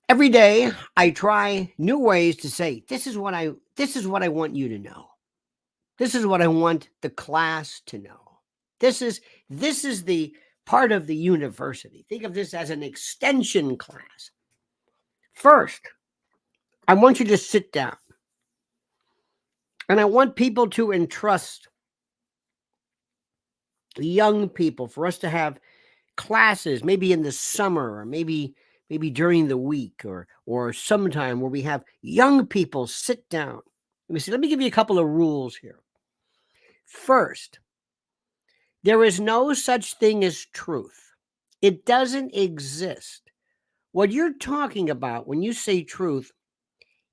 Every day I try new ways to say, this is what I want you to know. This is what I want the class to know. This is the part of the university. Think of this as an extension class. First, I want you to sit down. And I want people to entrust young people for us to have classes, maybe in the summer or maybe during the week or sometime where we have young people sit down. Let me give you a couple of rules here. First, there is no such thing as truth. It doesn't exist. What you're talking about when you say truth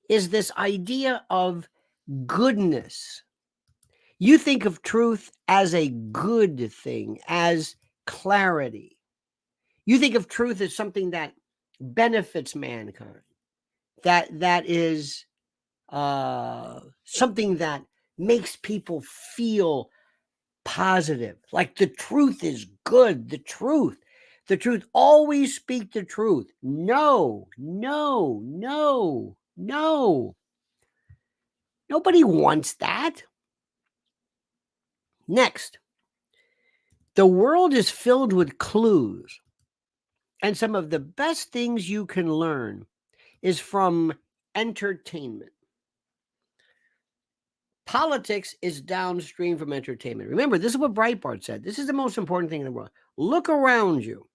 is this idea of goodness. You think of truth as a good thing, as clarity. You think of truth as something that benefits mankind, that is something that makes people feel positive, like the truth is good. The truth, always speak the truth. No. Nobody wants that. Next, the world is filled with clues, and some of the best things you can learn is from entertainment. Politics is downstream from entertainment. Remember, this is what Breitbart said. This is the most important thing in the world. Look around you.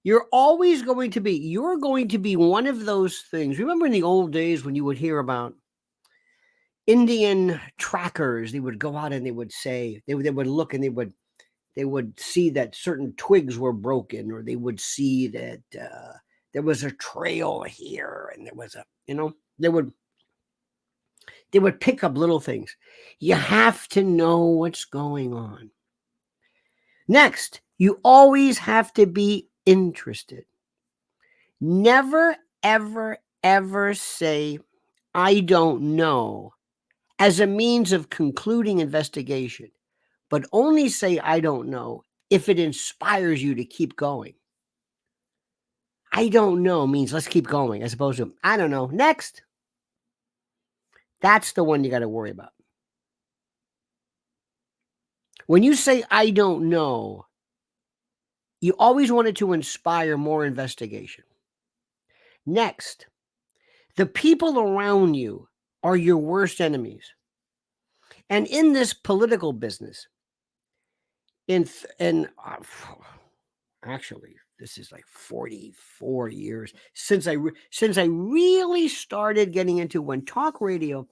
You're going to be one of those things. Remember in the old days when you would hear about Indian trackers, they would go out and they would say, they would look and they would see that certain twigs were broken, or they would see that there was a trail here and there was they would pick up little things. You have to know what's going on. Next, you always have to be interested. Never, ever, ever say, I don't know, as a means of concluding investigation, but only say, I don't know, if it inspires you to keep going. I don't know means let's keep going, as opposed to, I don't know, next. That's the one you got to worry about. When you say, I don't know, you always want it to inspire more investigation. Next, the people around you are your worst enemies. And in this political business, actually, this is like 44 years since I really started getting into when talk radio.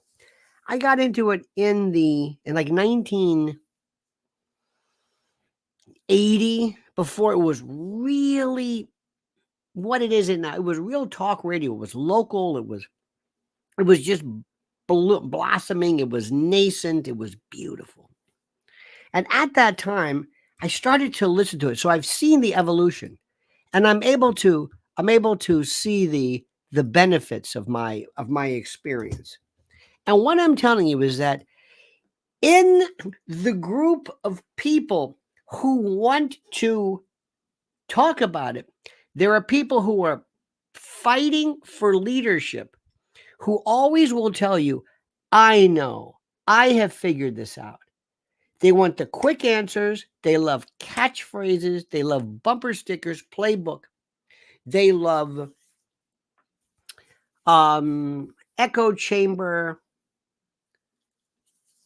I got into it in like 1980, before it was really what it is now. It was real talk radio. It was local. It was just blossoming. It was nascent. It was beautiful. And at that time, I started to listen to it. So I've seen the evolution, and I'm able to see the benefits of my experience. And what I'm telling you is that in the group of people who want to talk about it, there are people who are fighting for leadership, who always will tell you, I know, I have figured this out. They want the quick answers. They love catchphrases. They love bumper stickers, playbook. They love echo chamber,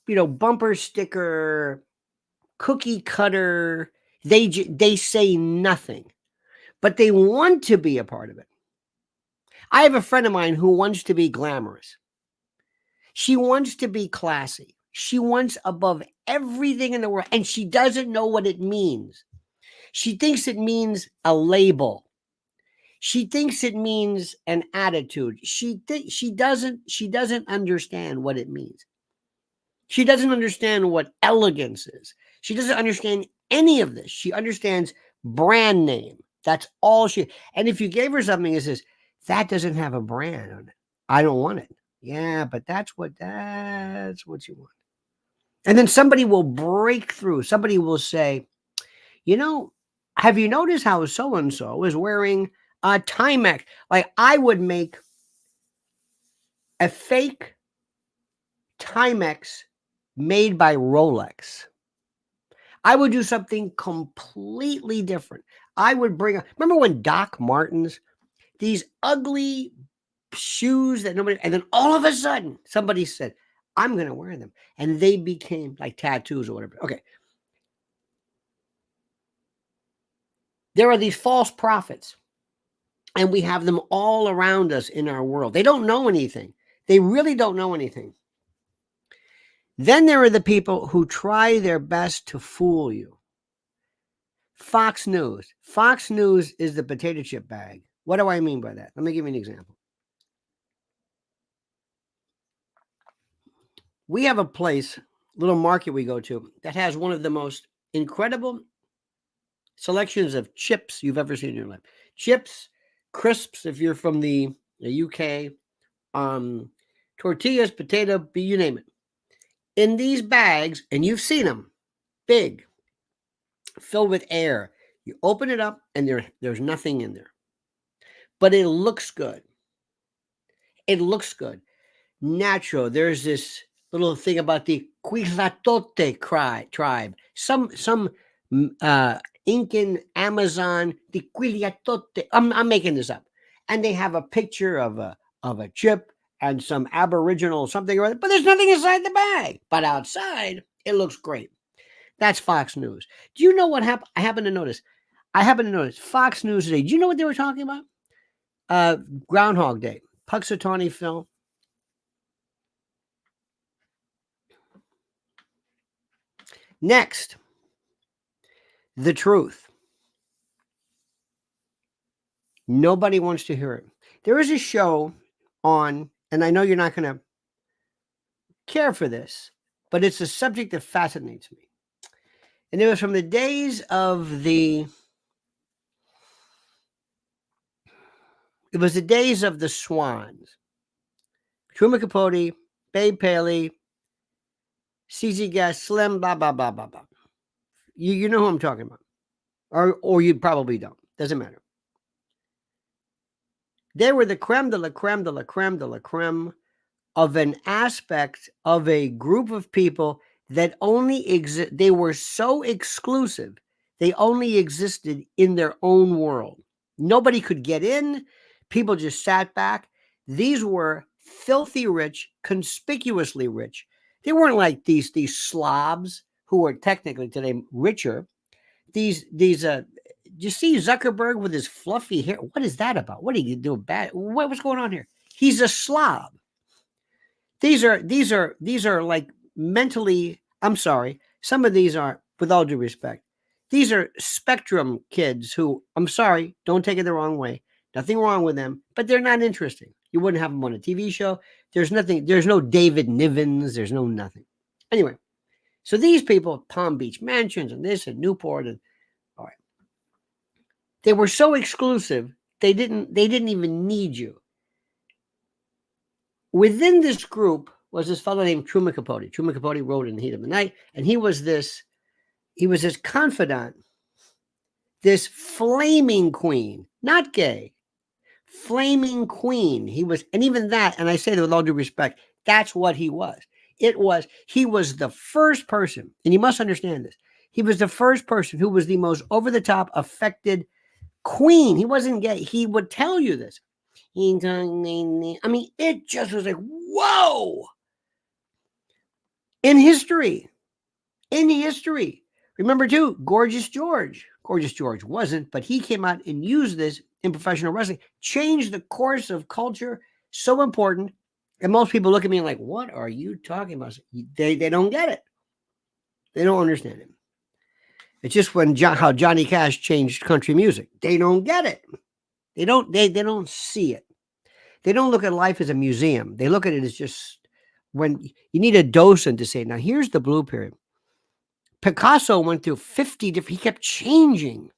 bumper sticker, cookie cutter. They say nothing, but they want to be a part of it. I have a friend of mine who wants to be glamorous. She wants to be classy. She wants above everything in the world, and she doesn't know what it means. She thinks it means a label. She thinks it means an attitude. She doesn't understand what it means. She doesn't understand what elegance is. She doesn't understand any of this. She understands brand name. That's all she. And if you gave her something that says, that doesn't have a brand on it, I don't want it. Yeah, but that's what you want. And then somebody will break through. Somebody will say, have you noticed how so-and-so is wearing Timex. Like I would make a fake Timex made by Rolex. I would do something completely different. I would remember when Doc Martens, these ugly shoes that nobody, and then all of a sudden somebody said, I'm going to wear them. And they became like tattoos or whatever. Okay. There are these false prophets, and we have them all around us in our world. They don't know anything. They really don't know anything. Then there are the people who try their best to fool you. Fox News. Fox News is the potato chip bag. What do I mean by that? Let me give you an example. We have a place, little market we go to, that has one of the most incredible selections of chips you've ever seen in your life. Chips, crisps, if you're from the UK, tortillas, potato, you name it. In these bags, and you've seen them, big, filled with air. You open it up, and there's nothing in there. But it looks good. It looks good. Natural. There's this little thing about the Quilatote tribe. Some Incan Amazon, the Quilatote. I'm making this up. And they have a picture of a chip and some Aboriginal something or other, but there's nothing inside the bag. But outside, it looks great. That's Fox News. Do you know what happened? I happen to notice Fox News today. Do you know what they were talking about? Groundhog Day. Puxatawny Phil. Next, the truth. Nobody wants to hear it. There is a show on, and I know you're not going to care for this, but it's a subject that fascinates me. And it was from the days of the Swans. Truman Capote, Babe Paley, CZ Guest, Slim, blah, blah, blah, blah, blah. You know who I'm talking about. Or you probably don't. Doesn't matter. They were the creme de la creme de la creme de la creme of an aspect of a group of people that only exist. They were so exclusive. They only existed in their own world. Nobody could get in. People just sat back. These were filthy rich, conspicuously rich. They weren't like these slobs who are technically today richer. These you see Zuckerberg with his fluffy hair. What is that about? What are you doing bad? What's going on here? He's a slob. These are like mentally, I'm sorry. Some of these are, with all due respect, these are spectrum kids who, I'm sorry, don't take it the wrong way. Nothing wrong with them, but they're not interesting. You wouldn't have them on a TV show. There's no David Nivens. There's no nothing. Anyway, so these people, Palm Beach Mansions and this and Newport, and all right. They were so exclusive, they didn't even need you. Within this group was this fellow named Truman Capote. Truman Capote wrote In the Heat of the Night, and he was this confidant, this flaming queen, not gay, flaming queen. He was, and even that, and I say that with all due respect, that's what he was. He was the first person, and you must understand this. He was the first person who was the most over-the-top affected queen. He wasn't gay. He would tell you this. I mean, it just was like, whoa. In history. Remember too, Gorgeous George. Gorgeous George wasn't, but he came out and used this in professional wrestling, changed the course of culture. So important. And most people look at me like, what are you talking about? They don't get it. They don't understand it. It's just how Johnny Cash changed country music. They don't get it. They don't see it. They don't look at life as a museum. They look at it as just when you need a docent to say, now here's the blue period. Picasso went through 50 different, he kept changing.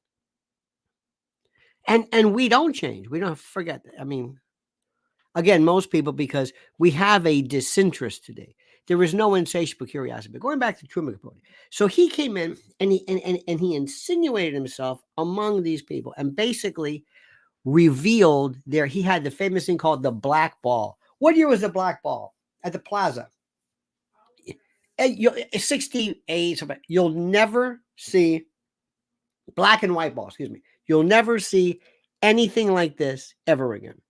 And we don't change. We don't forget that. I mean, again, most people, because we have a disinterest today. There is no insatiable curiosity. But going back to Truman Capote. So he came in and he insinuated himself among these people and basically revealed there. He had the famous thing called the black ball. What year was the black ball at the plaza? 68. You'll never see black and white ball. Excuse me. You'll never see anything like this ever again.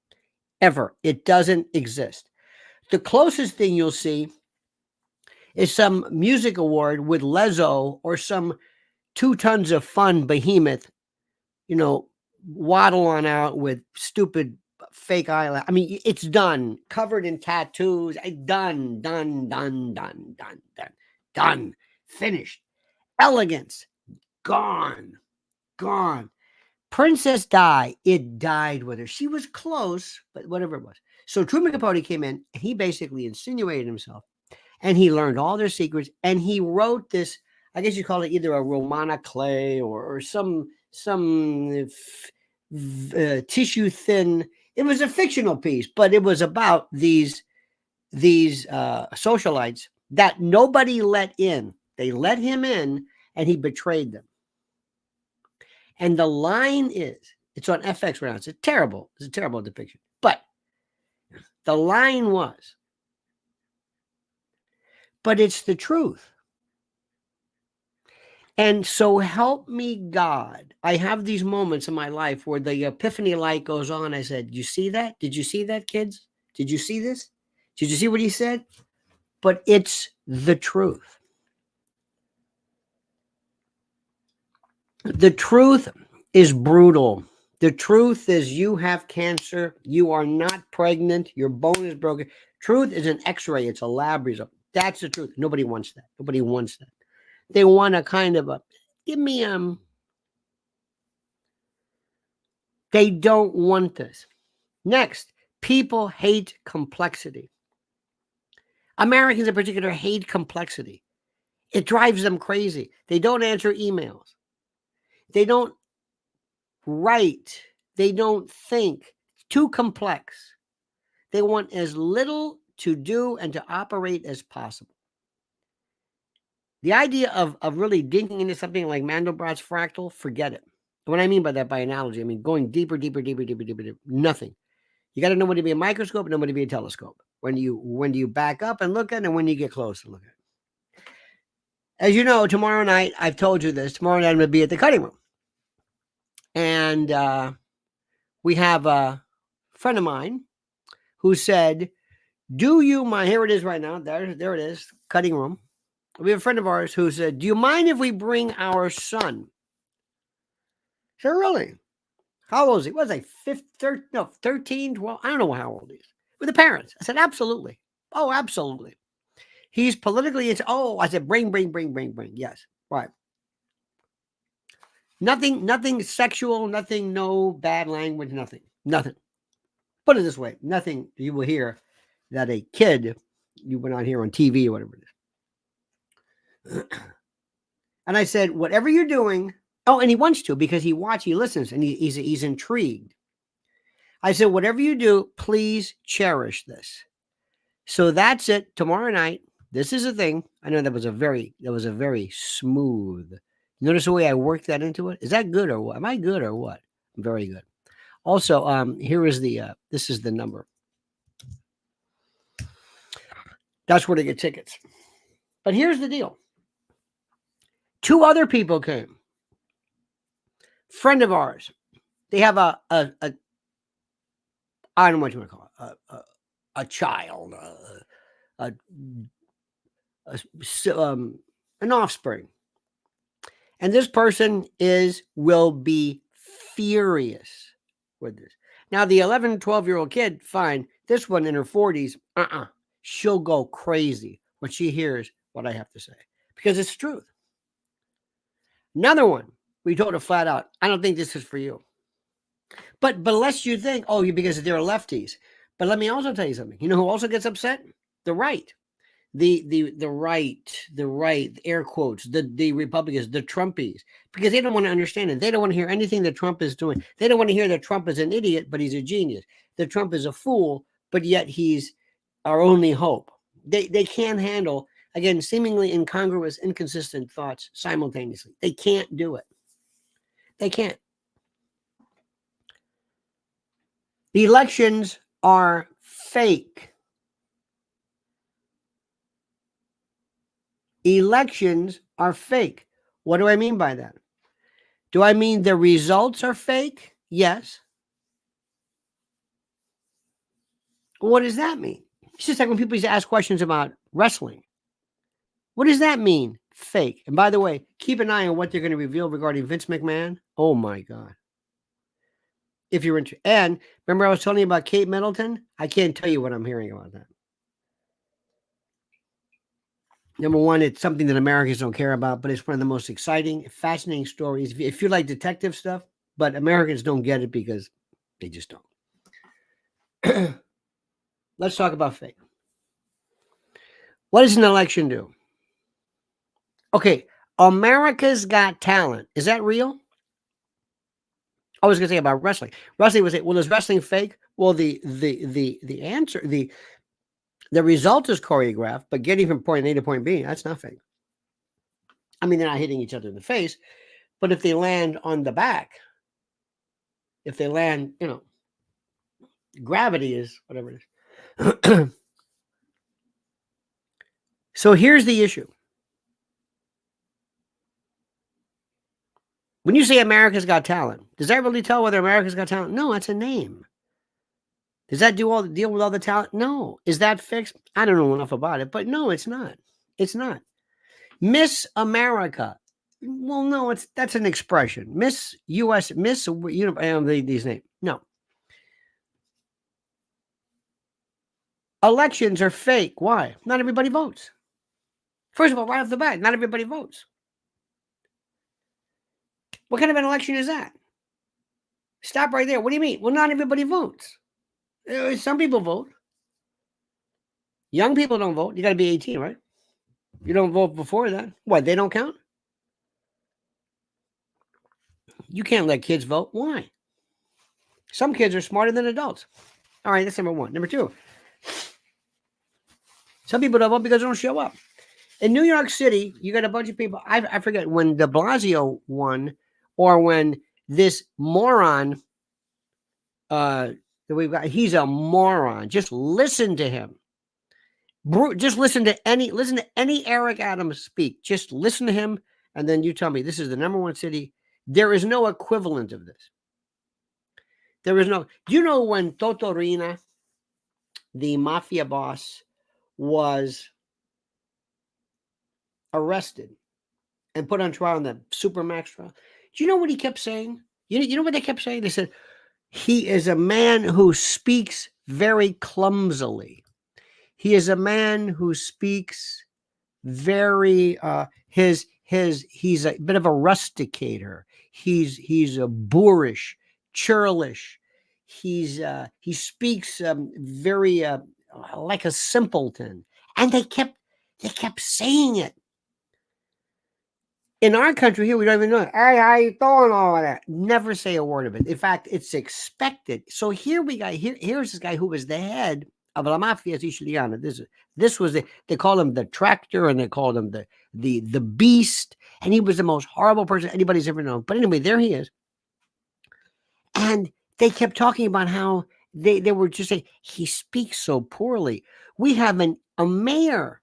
Ever. It doesn't exist. The closest thing you'll see is some music award with Lizzo or some 2 tons of fun behemoth, waddle on out with stupid fake eyelash. I mean, it's done, covered in tattoos. Done, finished. Elegance, gone. Princess Di, it died with her. She was close, but whatever it was. So Truman Capote came in, and he basically insinuated himself, and he learned all their secrets, and he wrote this, I guess you call it either a Romana clay or some tissue thin. It was a fictional piece, but it was about these socialites that nobody let in. They let him in, and he betrayed them. And the line is, it's on FX right now. It's a terrible depiction. But the line was, but it's the truth. And so help me God, I have these moments in my life where the epiphany light goes on. I said, you see that? Did you see that, kids? Did you see this? Did you see what he said? But it's the truth. The truth is brutal. The truth is you have cancer. You are not pregnant. Your bone is broken. Truth is an x-ray. It's a lab result. That's the truth. Nobody wants that. Nobody wants that. They want a kind of give me they don't want this. Next, people hate complexity. Americans in particular hate complexity. It drives them crazy. They don't answer emails. They don't write. They don't think. It's too complex. They want as little to do and to operate as possible. The idea of really digging into something like Mandelbrot's fractal, forget it. What I mean by that, by analogy, I mean going deeper, nothing. You got to know when to be a microscope and know when to be a telescope. When do you back up and look at it, and when you get close to look at it. As you know, tomorrow night, I've told you this, tomorrow night I'm going to be at the cutting room. And we have a friend of mine who said, do you mind, here it is right now, there it is, cutting room. We have a friend of ours who said, do you mind if we bring our son? I said, really? How old is he? What was he? 13, 12? I don't know how old he is. With the parents. I said, absolutely. Oh, absolutely. He's politically, I said, bring. Yes, right. Nothing sexual, nothing, no bad language, nothing. Put it this way, nothing you will hear that a kid, you went on here on TV or whatever it is. And I said, whatever you're doing, and he wants to because he listens, and he's intrigued. I said, whatever you do, please cherish this. So that's it. Tomorrow night, this is a thing. I know that was a very smooth. Notice the way I worked that into it. Is that good or what? Am I good or what? Very good. Also, here is this is the number. That's where to get tickets. But here's the deal. 2 other people came. Friend of ours. They have I don't know what you want to call it. A child. An offspring. And this person will be furious with this. Now, the 11, 12-year-old kid, fine. This one in her 40s, she'll go crazy when she hears what I have to say. Because it's the truth. Another one, we told her flat out, I don't think this is for you. But lest you think, because they're lefties. But let me also tell you something. You know who also gets upset? The right. The right, air quotes, the Republicans, the Trumpies, because they don't want to understand it. They don't want to hear anything that Trump is doing. They don't want to hear that Trump is an idiot, but he's a genius. That Trump is a fool, but yet he's our only hope. They can't handle, again, seemingly incongruous, inconsistent thoughts simultaneously. They can't do it. They can't. Elections are fake. Elections are fake. What do I mean by that? Do I mean the results are fake? Yes. What does that mean? It's just like when people used to ask questions about wrestling. What does that mean? Fake. And by the way, keep an eye on what they're going to reveal regarding Vince McMahon. Oh my God. If you're interested. And remember I was telling you about Kate Middleton? I can't tell you what I'm hearing about that. Number one, it's something that Americans don't care about, but it's one of the most exciting, fascinating stories. If you like detective stuff, but Americans don't get it because they just don't. Let's talk about fake. What does an election do? Okay, America's Got Talent. Is that real? I was going to say about wrestling. Wrestling was it? Well, is wrestling fake? Well, the answer, the result is choreographed, but getting from point A to point B, that's not fake. I mean, they're not hitting each other in the face, but if they land on the back, if they land, gravity is whatever it is. So here's the issue. When you say America's Got Talent, does that really tell whether America's Got Talent? No, that's a name. Does that deal with all the talent? No. Is that fixed? I don't know enough about it, but no, it's not. It's not. Miss America. Well, no, that's an expression. Miss US, Miss, these names. No. Elections are fake. Why? Not everybody votes. First of all, right off the bat, not everybody votes. What kind of an election is that? Stop right there. What do you mean? Well, not everybody votes. Some people vote. Young people don't vote. You got to be 18, right? You don't vote before that. What, they don't count? You can't let kids vote. Why? Some kids are smarter than adults. All right, that's number one. Number two, some people don't vote because they don't show up. In New York City, you got a bunch of people. I forget when de Blasio won or when this moron that we've got, he's a moron. Just listen to him. Just listen to any Eric Adams speak. Just listen to him, and then you tell me this is the number one city. There is no equivalent of this. There is no. Do you know when Totorina, the mafia boss, was arrested and put on trial in the Supermax trial? Do you know what he kept saying? You know what they kept saying? They said he is a man who speaks very clumsily. He is a man who speaks very he's a bit of a rusticator. He's a boorish, churlish. He speaks very like a simpleton. And they kept saying it. In our country here, we don't even know it. Hey, how you doing? All of that. Never say a word of it. In fact, it's expected. So here we got here's this guy who was the head of La Mafia Siciliana. This was they called him the Tractor, and they called him the Beast, and he was the most horrible person anybody's ever known. But anyway, there he is. And they kept talking about how they were just saying he speaks so poorly. We have a mayor.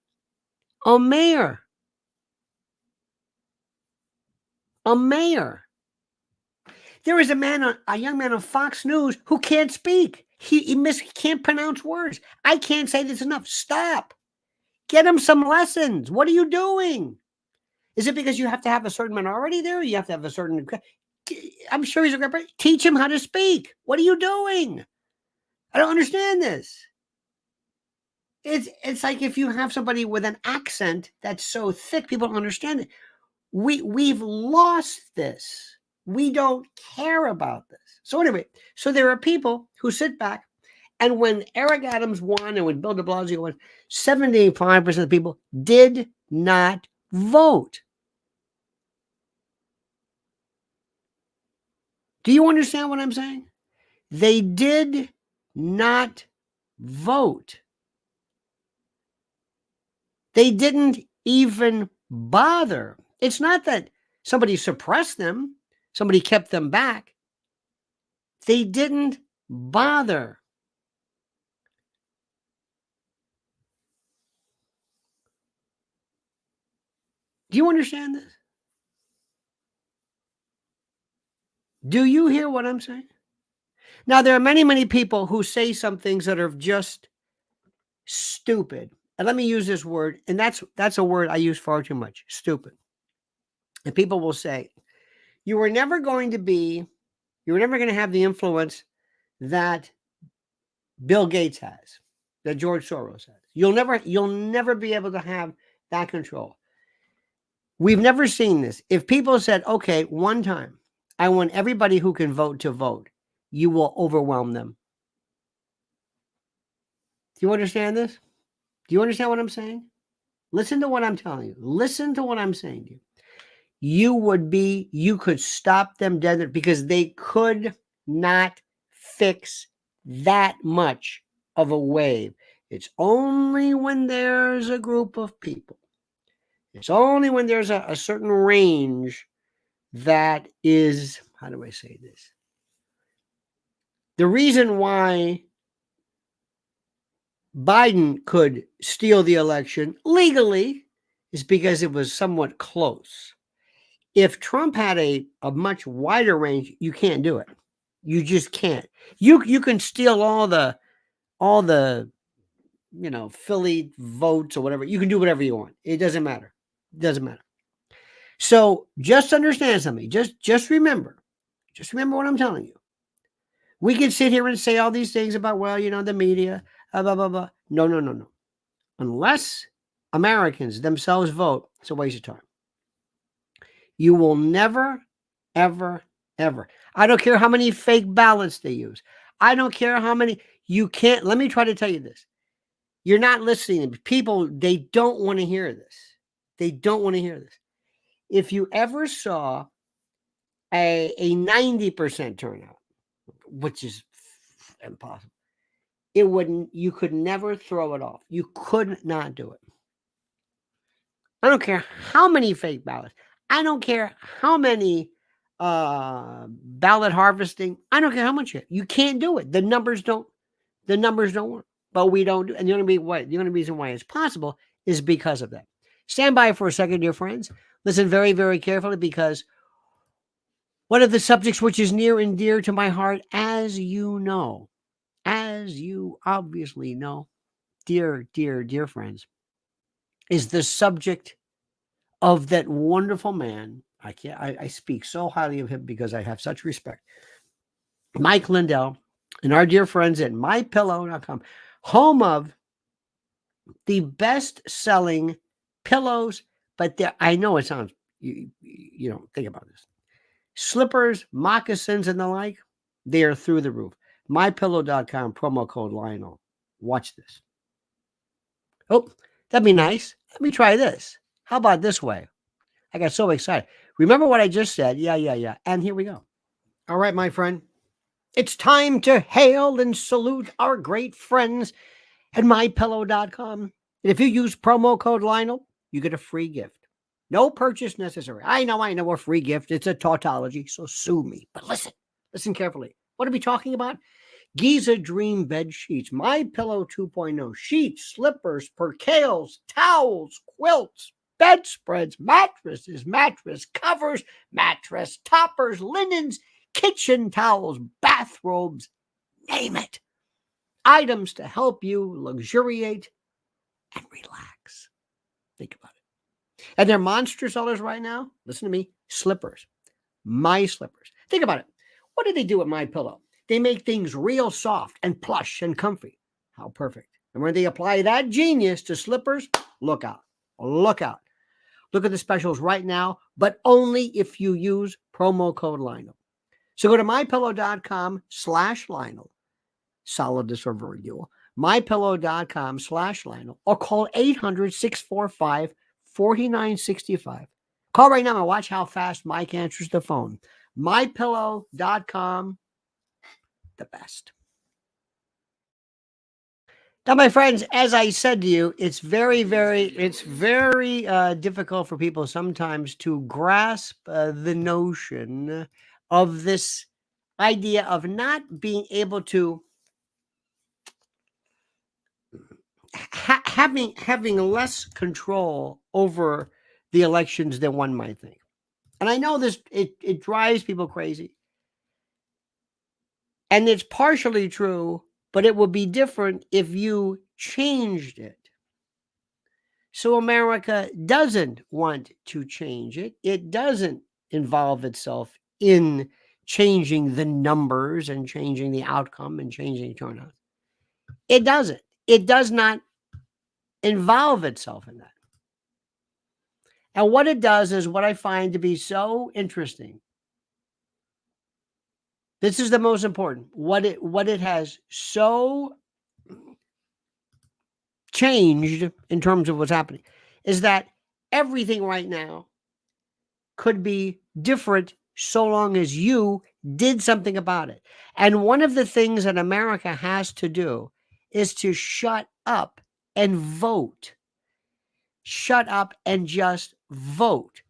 There is a young man on Fox News who can't speak. He can't pronounce words. I can't say this enough. Stop. Get him some lessons. What are you doing? Is it because you have to have a certain minority there? You have to have a certain. I'm sure he's a great person. Teach him how to speak. What are you doing? I don't understand this. It's like if you have somebody with an accent that's so thick, people don't understand it. We've lost this. We don't care about this. So anyway, so there are people who sit back, and when Eric Adams won and when Bill de Blasio won, 75% of the people did not vote. Do you understand what I'm saying? They did not vote. They didn't even bother. It's not that somebody suppressed them, somebody kept them back. They didn't bother. Do you understand this? Do you hear what I'm saying? Now, there are many, many people who say some things that are just stupid. And let me use this word, and that's a word I use far too much, stupid. And people will say, you were never going to have the influence that Bill Gates has, that George Soros has. You'll never be able to have that control. We've never seen this. If people said, okay, one time, I want everybody who can vote to vote, you will overwhelm them. Do you understand this? Do you understand what I'm saying? Listen to what I'm telling you. Listen to what I'm saying to you. You could stop them dead because they could not fix that much of a wave. It's only when there's a group of people. It's only when there's a certain range that is, how do I say this? The reason why Biden could steal the election legally is because it was somewhat close. If Trump had a much wider range, you can't do it. You just can't. You can steal all the Philly votes or whatever. You can do whatever you want. It doesn't matter. It doesn't matter. So just understand something. Just remember what I'm telling you. We can sit here and say all these things about, the media, blah, blah, blah. No. Unless Americans themselves vote, it's a waste of time. You will never, ever, ever. I don't care how many fake ballots they use. I don't care how many. You can't. Let me try to tell you this. You're not listening. People, they don't want to hear this. They don't want to hear this. If you ever saw a 90% turnout, which is impossible, you could never throw it off. You could not do it. I don't care how many fake ballots. I don't care how many ballot harvesting. I don't care how much you can't do it. The numbers don't work. But we don't do, and the only reason why it's possible is because of that. Stand by for a second, dear friends. Listen very, very carefully, because one of the subjects which is near and dear to my heart, as you obviously know, dear, dear, dear friends, is the subject of that wonderful man. I speak so highly of him because I have such respect. Mike Lindell and our dear friends at mypillow.com, home of the best-selling pillows, but I know it sounds, you don't think about this. Slippers, moccasins, and the like, they are through the roof. mypillow.com, promo code Lionel. Watch this. Oh, that'd be nice. Let me try this. How about this way? I got so excited. Remember what I just said? Yeah. And here we go. All right, my friend. It's time to hail and salute our great friends at mypillow.com. And if you use promo code Lionel, you get a free gift. No purchase necessary. I know a free gift. It's a tautology, so sue me. But listen carefully. What are we talking about? Giza Dream Bed Sheets, MyPillow 2.0, sheets, slippers, percales, towels, quilts, bedspreads, mattresses, mattress covers, mattress toppers, linens, kitchen towels, bathrobes, name it. Items to help you luxuriate and relax. Think about it. And they're monster sellers right now. Listen to me. Slippers. My slippers. Think about it. What do they do with MyPillow? They make things real soft and plush and comfy. How perfect. And when they apply that genius to slippers, look out. Look out. Look at the specials right now, but only if you use promo code Lionel. So go to mypillow.com/Lionel. Solidus or Virgil. mypillow.com/Lionel, or call 800-645-4965. Call right now and watch how fast Mike answers the phone. mypillow.com, the best. Now, my friends, as I said to you, it's very difficult for people sometimes to grasp the notion of this idea of not being able to having less control over the elections than one might think. And I know this, it drives people crazy. And it's partially true, but it would be different if you changed it. So America doesn't want to change it. It doesn't involve itself in changing the numbers and changing the outcome and changing turnout. It doesn't. It does not involve itself in that. And what it does is what I find to be so interesting. This is the most important. What it has so changed in terms of what's happening is that everything right now could be different so long as you did something about it. And one of the things that America has to do is to shut up and vote. Shut up and just vote.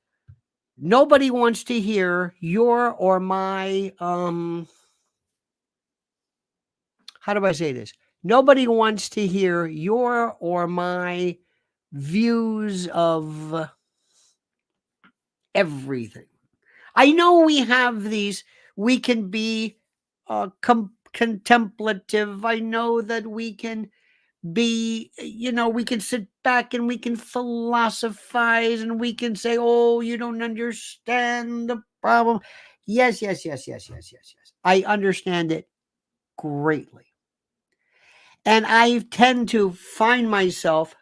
Nobody wants to hear your or my, how do I say this? Nobody wants to hear your or my views of everything. I know we have these, we can be contemplative. I know that we can be, we can sit back and we can philosophize and we can say, oh, you don't understand the problem. Yes. I understand it greatly. And I tend to find myself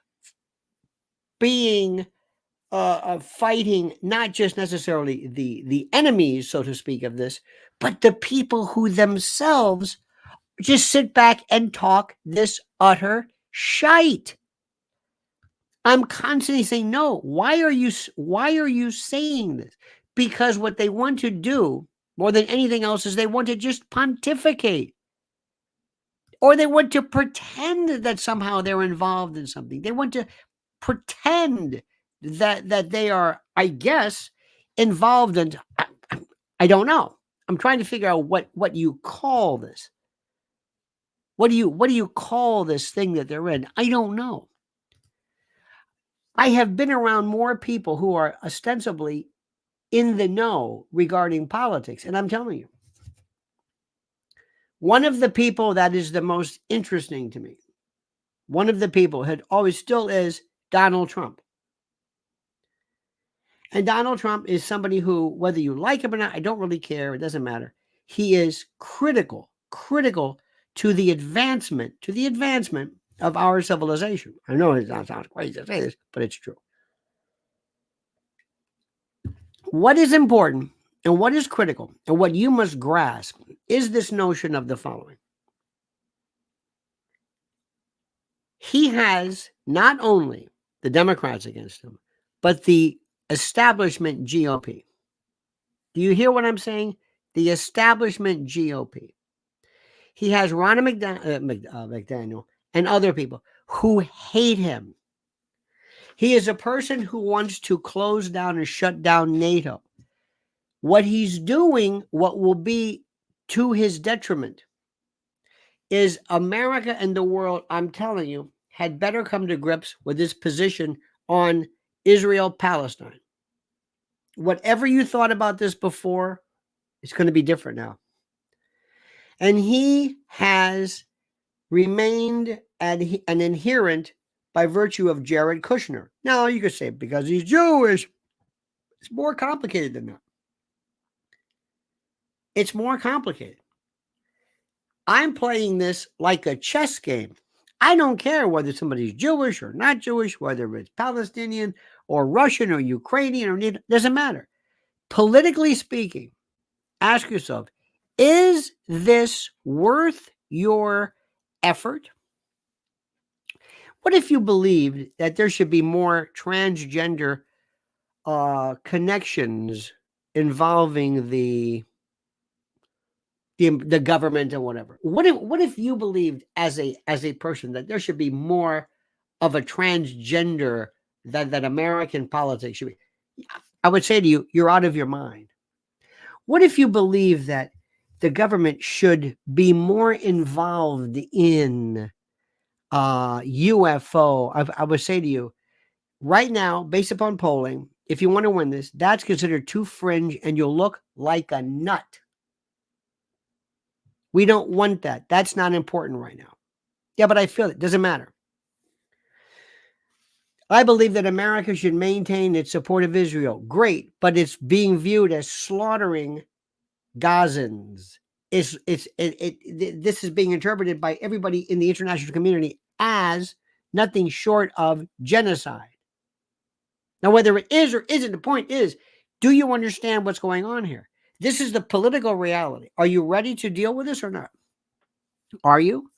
being fighting not just necessarily the enemies, so to speak, of this, but the people who themselves just sit back and talk this utter shite. I'm constantly saying, no, why are you saying this? Because what they want to do more than anything else is they want to just pontificate. Or they want to pretend that somehow they're involved in something. They want to pretend that they are, I guess, involved in, I don't know. I'm trying to figure out what you call this. What do you call this thing that they're in? I don't know. I have been around more people who are ostensibly in the know regarding politics, and I'm telling you, one of the people that is the most interesting to me, one of the people had always still is Donald Trump. And Donald Trump is somebody who, whether you like him or not, I don't really care. It doesn't matter. He is critical to the advancement of our civilization. I know it sounds crazy to say this, but it's true. What is important and what is critical and what you must grasp is this notion of the following. He has not only the Democrats against him, but the establishment GOP. Do you hear what I'm saying? The establishment GOP. He has Ronna McDaniel and other people who hate him. He is a person who wants to close down and shut down NATO. What he's doing, what will be to his detriment, is America and the world, I'm telling you, had better come to grips with his position on Israel-Palestine. Whatever you thought about this before, it's going to be different now. And he has remained an adherent by virtue of Jared Kushner. Now, you could say because he's Jewish. It's more complicated than that. It's more complicated. I'm playing this like a chess game. I don't care whether somebody's Jewish or not Jewish, whether it's Palestinian or Russian or Ukrainian or doesn't matter. Politically speaking, ask yourself, is this worth your effort? What if you believed that there should be more transgender connections involving the government and whatever? What if you believed as a person that there should be more of a transgender that American politics should be? I would say to you, you're out of your mind. What if you believe that the government should be more involved in UFO. I would say to you, right now, based upon polling, if you want to win this, that's considered too fringe and you'll look like a nut. We don't want that. That's not important right now. Yeah, but I feel it. Doesn't matter. I believe that America should maintain its support of Israel. Great, but it's being viewed as slaughtering Gazans. This is being interpreted by everybody in the international community as nothing short of genocide. Now, whether it is or isn't, the point is, do you understand what's going on here? This is the political reality. Are you ready to deal with this or not? Are you?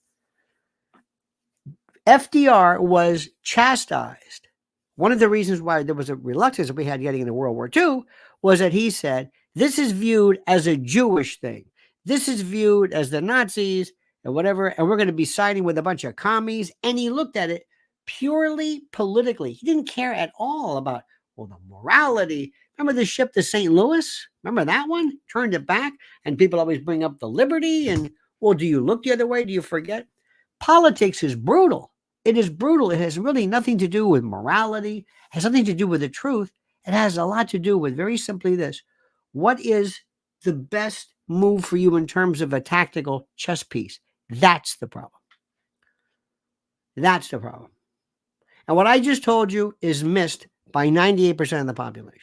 FDR was chastised. One of the reasons why there was a reluctance that we had getting into World War II was that he said, this is viewed as a Jewish thing. This is viewed as the Nazis and whatever, and we're going to be siding with a bunch of commies. And he looked at it purely politically. He didn't care at all about, well, the morality. Remember the ship to St. Louis? Remember that one? Turned it back, and people always bring up the liberty. And, well, do you look the other way? Do you forget? Politics is brutal. It is brutal. It has really nothing to do with morality. It has nothing to do with the truth. It has a lot to do with, very simply, this. What is the best move for you in terms of a tactical chess piece? That's the problem. That's the problem. And what I just told you is missed by 98% of the population.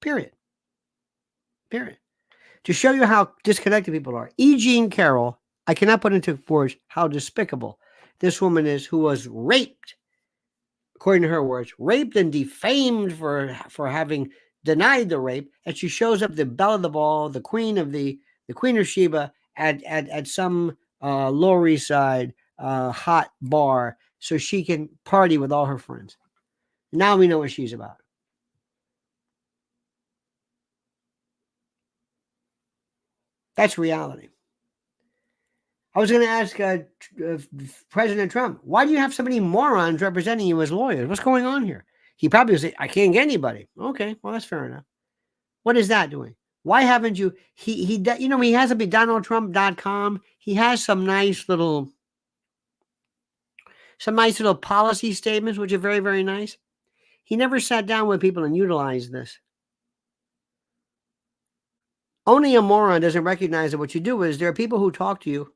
Period. To show you how disconnected people are. E. Jean Carroll, I cannot put into words how despicable this woman is, who was raped, according to her words, raped and defamed for having denied the rape. And she shows up the belle of the ball, the queen of Sheba at some Lower East Side hot bar, so she can party with all her friends. Now we know what she's about. That's reality. I was going to ask President Trump, why do you have so many morons representing you as lawyers? What's going on here? He probably would say, I can't get anybody. Okay, well, that's fair enough. What is that doing? Why haven't you? He has a big DonaldTrump.com. He has some nice little policy statements, which are very, very nice. He never sat down with people and utilized this. Only a moron doesn't recognize that what you do is there are people who talk to you.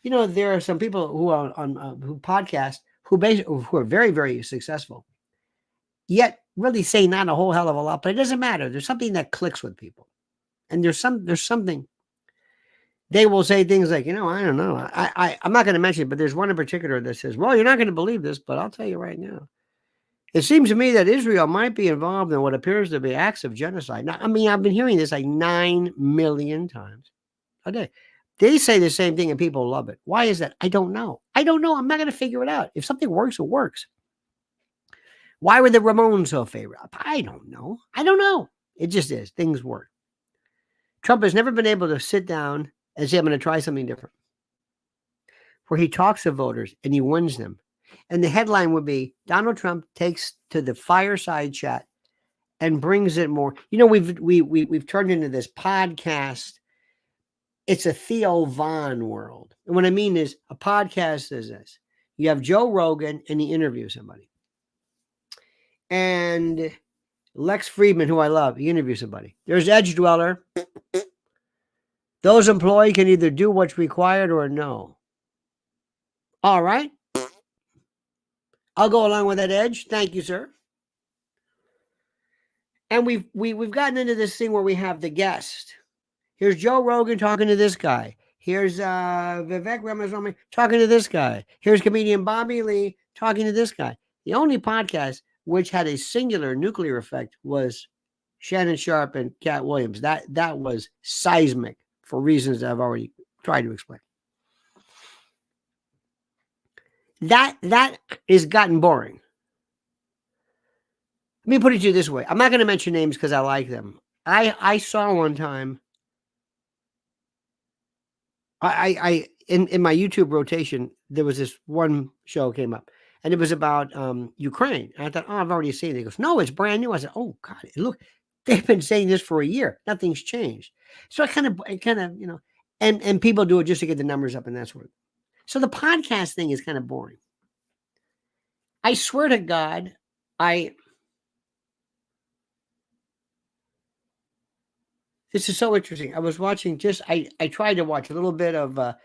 You know, there are some people who are on who podcast who are very, very successful, yet really say not a whole hell of a lot. But it doesn't matter. There's something that clicks with people, and there's something. They will say things like, I don't know. I'm not going to mention it, but there's one in particular that says, well, you're not going to believe this, but I'll tell you right now. It seems to me that Israel might be involved in what appears to be acts of genocide. Now, I've been hearing this like 9 million times a day. They say the same thing and people love it. Why is that? I don't know. I'm not going to figure it out. If something works, it works. Why were the Ramones so favorite? I don't know. It just is. Things work. Trump has never been able to sit down and say, I'm going to try something different. Where he talks to voters and he wins them. And the headline would be, Donald Trump takes to the fireside chat and brings it more. We've turned into this podcast. It's a Theo Von world. And what I mean is, a podcast is this. You have Joe Rogan and he interviews somebody. And Lex Friedman, who I love, he interviews somebody. There's Edge Dweller. Those employees can either do what's required or no. All right. I'll go along with that, Edge. Thank you, sir. And we've gotten into this thing where we have the guest. Here's Joe Rogan talking to this guy. Here's Vivek Ramaswamy talking to this guy. Here's comedian Bobby Lee talking to this guy. The only podcast which had a singular nuclear effect was Shannon Sharp and Cat Williams. That was seismic for reasons that I've already tried to explain. That is gotten boring. Let me put it to you this way. I'm not going to mention names because I like them. I saw one time. I in my YouTube rotation, there was this one show came up, and it was about Ukraine. And I thought, I've already seen it. He goes, no, it's brand new. I said, oh God, look, They've been saying this for a year. Nothing's changed. So it kind of, and people do it just to get the numbers up and that sort of. So the podcast thing is kind of boring. I swear to God, this is so interesting. I was watching I tried to watch a little bit of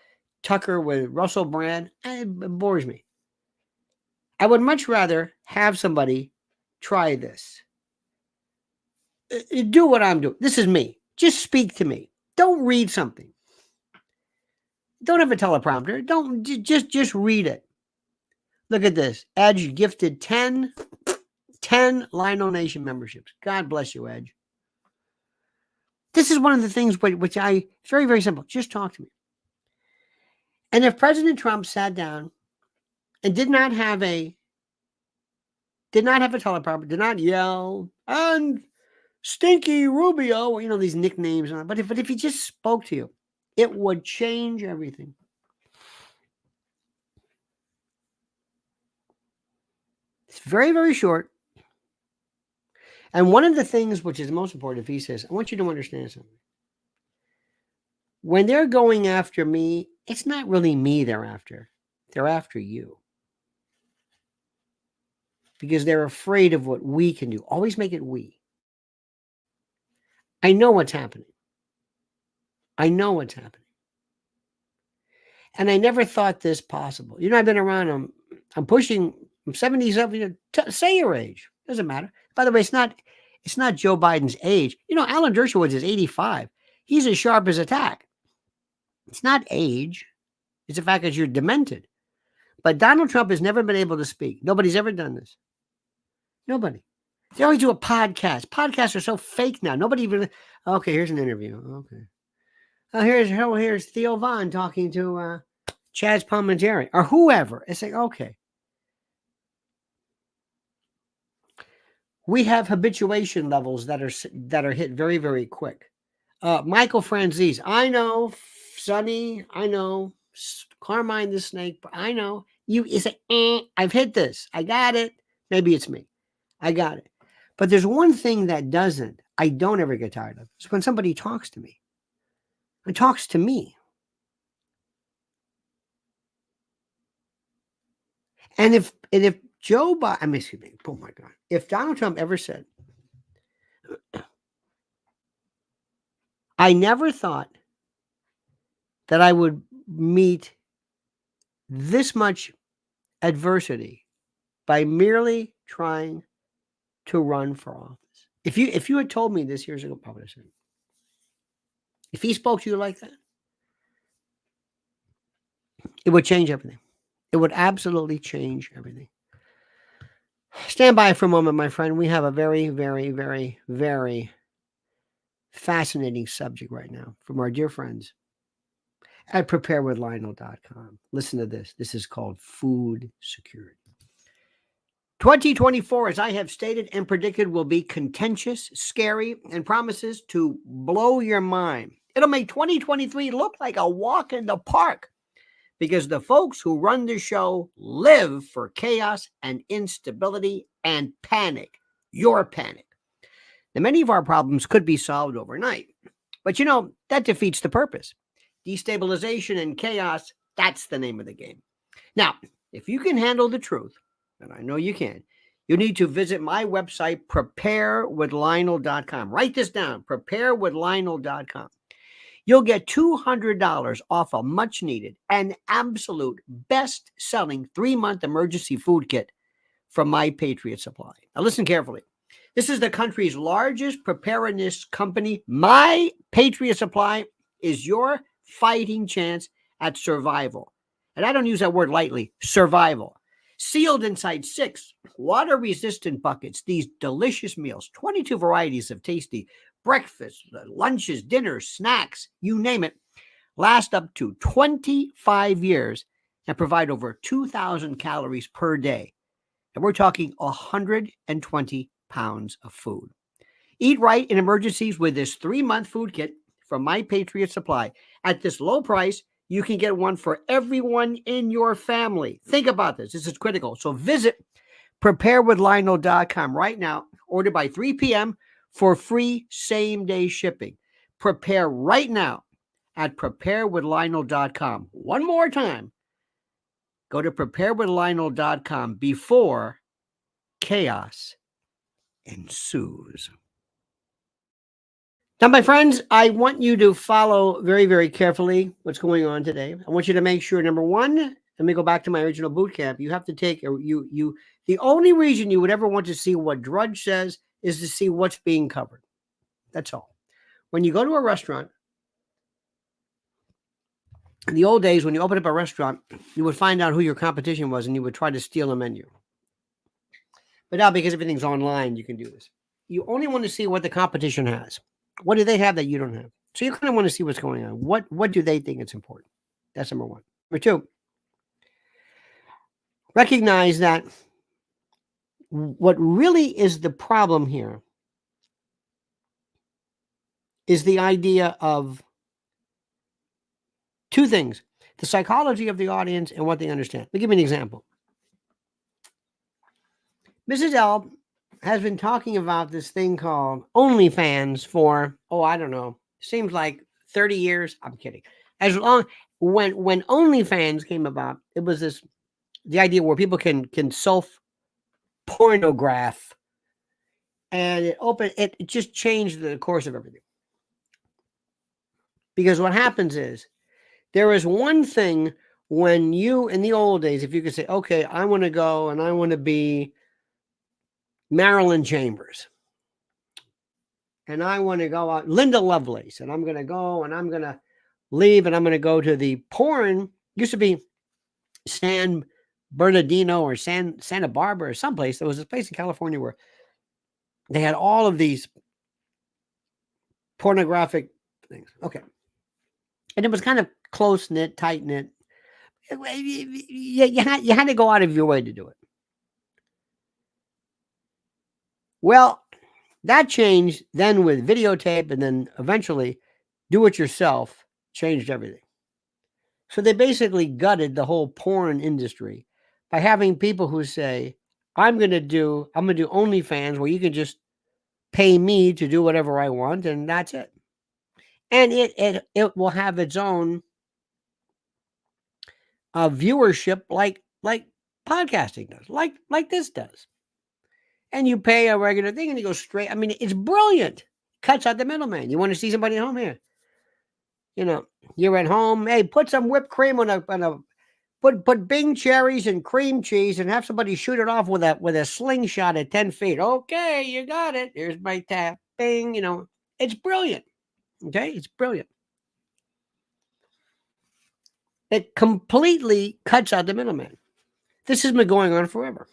Tucker with Russell Brand. It bores me. I would much rather have somebody try this. Do what I'm doing. This is me. Just speak to me. Don't read something. Don't have a teleprompter. Don't just read it. Look at this. Edge gifted 10 Lionel Nation memberships. God bless you, Edge. This is one of the things which it's very, very simple. Just talk to me. And if President Trump sat down and did not have a teleprompter, did not yell, and Stinky Rubio, these nicknames, but if he just spoke to you, it would change everything. It's very, very short. And one of the things which is most important, if he says, I want you to understand something. When they're going after me, it's not really me they're after. They're after you. Because they're afraid of what we can do. Always make it we. I know what's happening. And I never thought this possible. I've been around. I'm pushing. I'm 77. Say your age. Doesn't matter. By the way, it's not Joe Biden's age. Alan Dershowitz is 85. He's as sharp as a tack. It's not age. It's the fact that you're demented. But Donald Trump has never been able to speak. Nobody's ever done this. Nobody. They always do a podcast. Podcasts are so fake now. Nobody even. Okay, here's an interview. Okay. Here's Theo Vaughn talking to Chaz Palminteri or whoever. It's like, okay. We have habituation levels that are hit very, very quick. Michael Franzese, I know. Sonny, I know. Carmine the Snake, I know. It's like, I've hit this. I got it. Maybe it's me. I got it. But there's one thing that I don't ever get tired of. It's when somebody talks to me. It talks to me. And if Joe Biden, excuse me, oh my God, if Donald Trump ever said, I never thought that I would meet this much adversity by merely trying to run for office. If you had told me this years ago, I would have said, if he spoke to you like that, it would change everything. It would absolutely change everything. Stand by for a moment, my friend. We have a very, very, very, very fascinating subject right now from our dear friends at preparewithlionel.com. Listen to this. This is called food security. 2024, as I have stated and predicted, will be contentious, scary, and promises to blow your mind. It'll make 2023 look like a walk in the park because the folks who run the show live for chaos and instability and panic. Your panic. Now, many of our problems could be solved overnight, but that defeats the purpose. Destabilization and chaos, that's the name of the game. Now, if you can handle the truth, and I know you can, you need to visit my website, preparewithlionel.com. Write this down, preparewithlionel.com. You'll get $200 off a much-needed and absolute best-selling 3-month emergency food kit from My Patriot Supply. Now listen carefully. This is the country's largest preparedness company. My Patriot Supply is your fighting chance at survival. And I don't use that word lightly, survival. Sealed inside 6 water-resistant buckets, these delicious meals, 22 varieties of tasty breakfasts, lunches, dinners, snacks, you name it, last up to 25 years and provide over 2,000 calories per day. And we're talking 120 pounds of food. Eat right in emergencies with this 3-month food kit from My Patriot Supply. At this low price, you can get one for everyone in your family. Think about this. This is critical. So visit preparewithlionel.com right now. Order by 3 p.m. for free same-day shipping. Prepare right now at preparewithlionel.com. One more time. Go to preparewithlionel.com before chaos ensues. Now, my friends, I want you to follow very, very carefully what's going on today. I want you to make sure, number one, let me go back to my original boot camp. You have to take the only reason you would ever want to see what Drudge says is to see what's being covered. That's all. When you go to a restaurant, in the old days, when you open up a restaurant, you would find out who your competition was and you would try to steal a menu. But now, because everything's online, you can do this. You only want to see what the competition has. What do they have that you don't have? So you kind of want to see what's going on. What do they think is important? That's number one. Number two, recognize that what really is the problem here is the idea of two things: the psychology of the audience and what they understand. Let me give you an example. Mrs. L has been talking about this thing called OnlyFans for, I don't know, seems like 30 years. I'm kidding. As long when OnlyFans came about, it was the idea where people can self pornograph, and it just changed the course of everything. Because what happens is there is one thing when you, in the old days, if you could say, okay, I want to go and I want to be Marilyn Chambers, and I want to go out, Linda Lovelace, and I'm going to go and I'm going to leave and I'm going to go to the porn, used to be San Bernardino or Santa Barbara or someplace. There was this place in California where they had all of these pornographic things. Okay. And it was kind of close-knit, tight-knit. You had to go out of your way to do it. Well, that changed then with videotape, and then eventually do-it-yourself changed everything. So they basically gutted the whole porn industry by having people who say, I'm going to do OnlyFans where you can just pay me to do whatever I want, and that's it. And it will have its own viewership like podcasting does, like this does. And you pay a regular thing and you go straight. I mean, it's brilliant. Cuts out the middleman. You want to see somebody at home here? You're at home. Hey, put some whipped cream on a put Bing cherries and cream cheese and have somebody shoot it off with a slingshot at 10 feet. Okay, you got it. Here's my tap. Bing. It's brilliant. Okay, it's brilliant. It completely cuts out the middleman. This has been going on forever.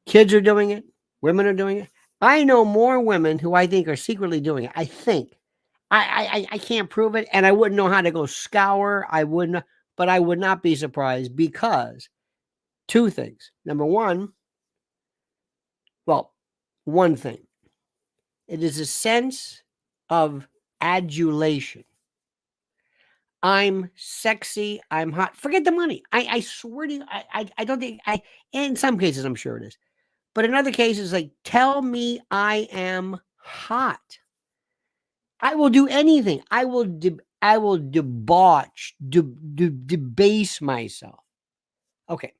Kids are doing it. Women are doing it. I know more women who I think are secretly doing it. I think. I can't prove it, and I wouldn't know how to go scour. I wouldn't, but I would not be surprised because two things. Number one, one thing. It is a sense of adulation. I'm sexy. I'm hot. Forget the money. I swear to you, I don't think in some cases, I'm sure it is. But in other cases, like, tell me I am hot. I will do anything. I will debauch, debase myself. Okay.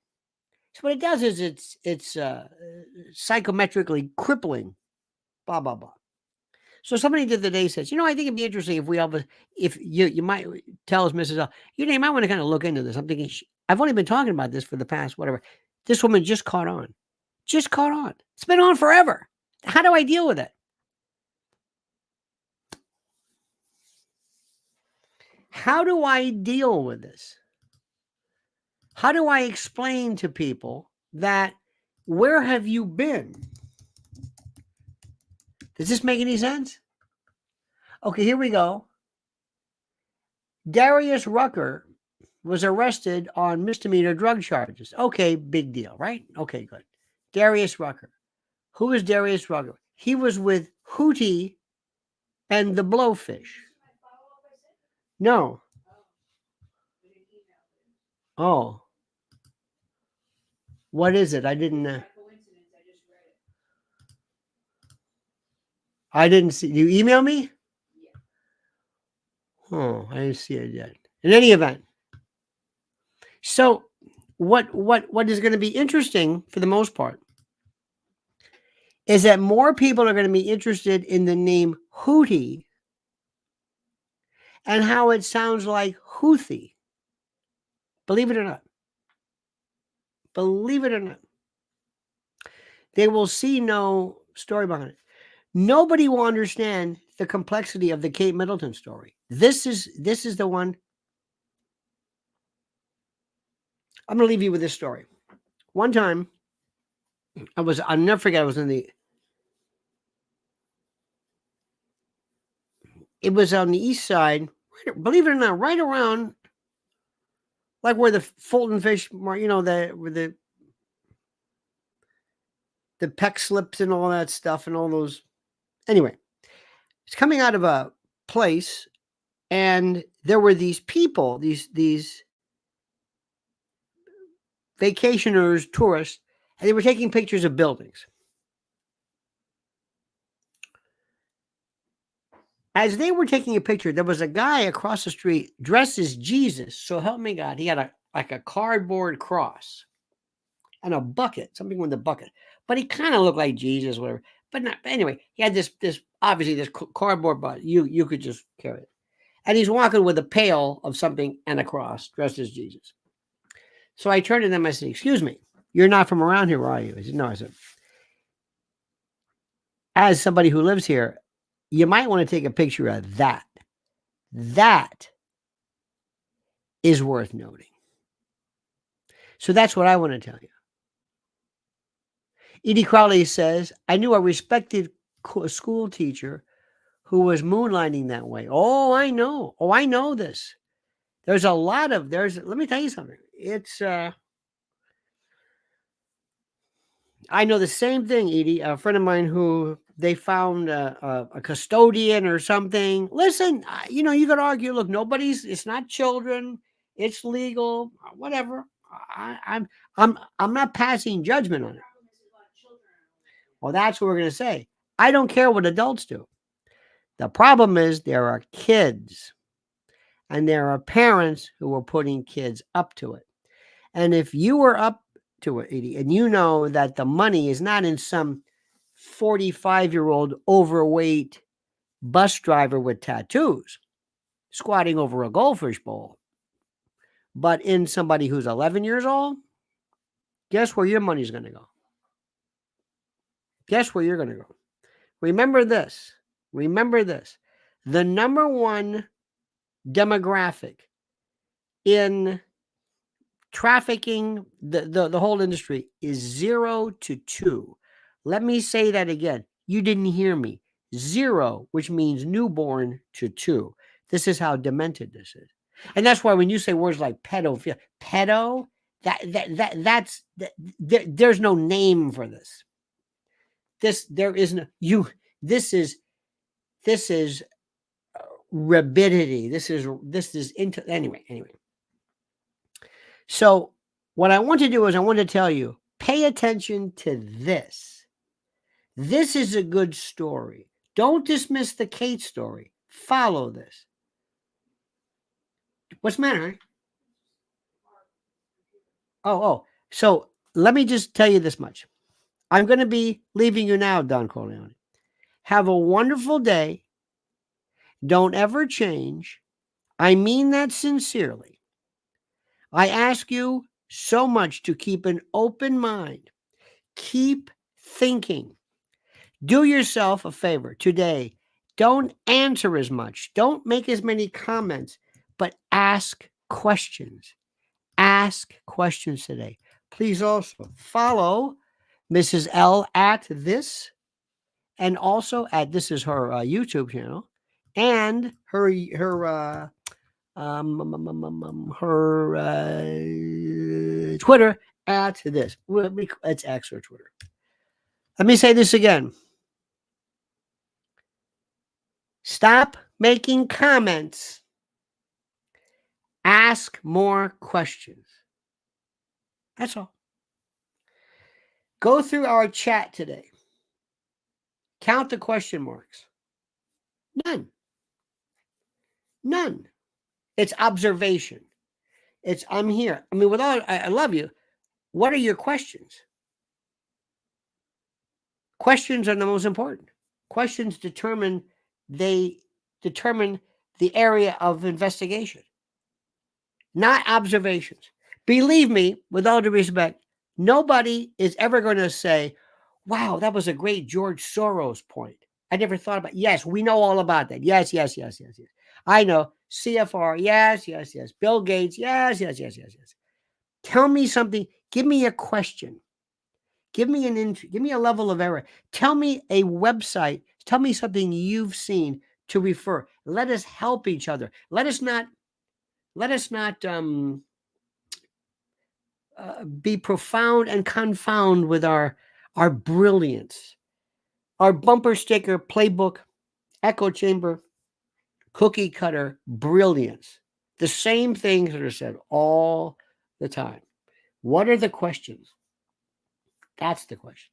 So what it does is it's psychometrically crippling. Blah, blah, blah. So somebody the other day says, I think it'd be interesting if you might tells Mrs. L, you might want to kind of look into this. I'm thinking, I've only been talking about this for the past, whatever. This woman just caught on. Just caught on. It's been on forever. How do I deal with it? How do I deal with this? How do I explain to people that, where have you been? Does this make any sense? Okay, here we go. Darius Rucker was arrested on misdemeanor drug charges. Okay, big deal, right? Okay, good. Darius Rucker. Who is Darius Rucker? He was with Hootie and the Blowfish. No. Oh. What is it? I didn't. I didn't see. You email me? Oh, I didn't see it yet. In any event, so what is going to be interesting for the most part is that more people are going to be interested in the name Houthi and how it sounds like Houthi. Believe it or not. Believe it or not. They will see no story behind it. Nobody will understand the complexity of the Kate Middleton story. This is the one. I'm going to leave you with this story. One time, I'll never forget, it was on the east side, believe it or not, right around like where the Fulton Fish, the peck slips and all that stuff and all those. Anyway, it's coming out of a place, and there were these people, these vacationers, tourists, and they were taking pictures of buildings. As they were taking a picture, there was a guy across the street dressed as Jesus. So help me God. He had a cardboard cross and a bucket, something with a bucket. But he kind of looked like Jesus, whatever. But not. Anyway, he had this obviously this cardboard bucket. You could just carry it. And he's walking with a pail of something and a cross, dressed as Jesus. So I turned to them. I said, "Excuse me, you're not from around here, are you?" He said, "No." I said, "As somebody who lives here, you might want to take a picture of that. That is worth noting." So that's what I want to tell you. Edie Crowley says, "I knew a respected school teacher who was moonlighting that way." Oh, I know. Oh, I know this. Let me tell you something. It's, I know the same thing, Edie. A friend of mine who they found a custodian or something. Listen, you could argue, look, it's not children. It's legal, whatever. I'm not passing judgment on it. Well, that's what we're going to say. I don't care what adults do. The problem is there are kids and there are parents who are putting kids up to it. And if you were up to it, Edie, and you know that the money is not in some 45-year-old overweight bus driver with tattoos squatting over a goldfish bowl, but in somebody who's 11 years old, guess where your money's going to go? Guess where you're going to go? Remember this. The number one demographic in trafficking, the whole industry, is 0 to 2. Let me say that again. You didn't hear me. 0, which means newborn, to 2. This is how demented this is. And that's why when you say words like pedophilia, there's no name for this. This is rabidity. This is into anyway. So what I want to do is I want to tell you, pay attention to this. This is a good story. Don't dismiss the Kate story. Follow this. What's the matter? Oh. So let me just tell you this much. I'm going to be leaving you now, Don Corleone. Have a wonderful day. Don't ever change. I mean that sincerely. I ask you so much to keep an open mind. Keep thinking. Do yourself a favor today. Don't answer as much. Don't make as many comments, but ask questions. Ask questions today. Please also follow Mrs. L at this, and also at this is her YouTube channel, and her Twitter at this. Let's ask her Twitter. Let me say this again. Stop making comments. Ask more questions. That's all. Go through our chat today. Count the question marks. None. None. It's observation. It's, I'm here. I mean, I love you. What are your questions? Questions are the most important. Questions determine the area of investigation, not observations. Believe me, with all due respect, nobody is ever going to say, wow, that was a great George Soros point. I never thought about it. Yes, we know all about that. Yes. I know. CFR, yes. Bill Gates, yes. Tell me something. Give me a question. Give me give me a level of error. Tell me a website. Tell me something you've seen to refer. Let us help each other. Let us not be profound and confound with our brilliance, our bumper sticker, playbook, echo chamber, cookie cutter brilliance. The same things that are said all the time. What are the questions? That's the question.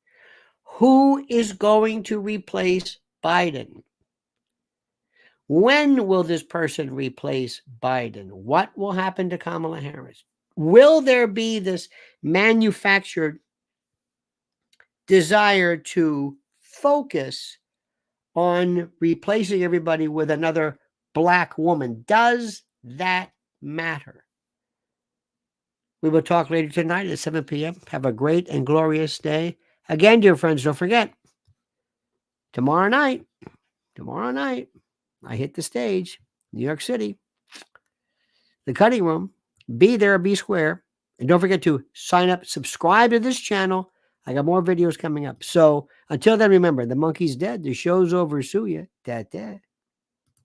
Who is going to replace Biden? When will this person replace Biden? What will happen to Kamala Harris? Will there be this manufactured desire to focus on replacing everybody with another black woman? Does that matter? We will talk later tonight at 7 p.m. Have a great and glorious day. Again, dear friends, don't forget, tomorrow night, I hit the stage, New York City, the cutting room. Be there, be square. And don't forget to sign up, subscribe to this channel. I got more videos coming up. So until then, remember, the monkey's dead. The show's over. Sue ya. Da, da.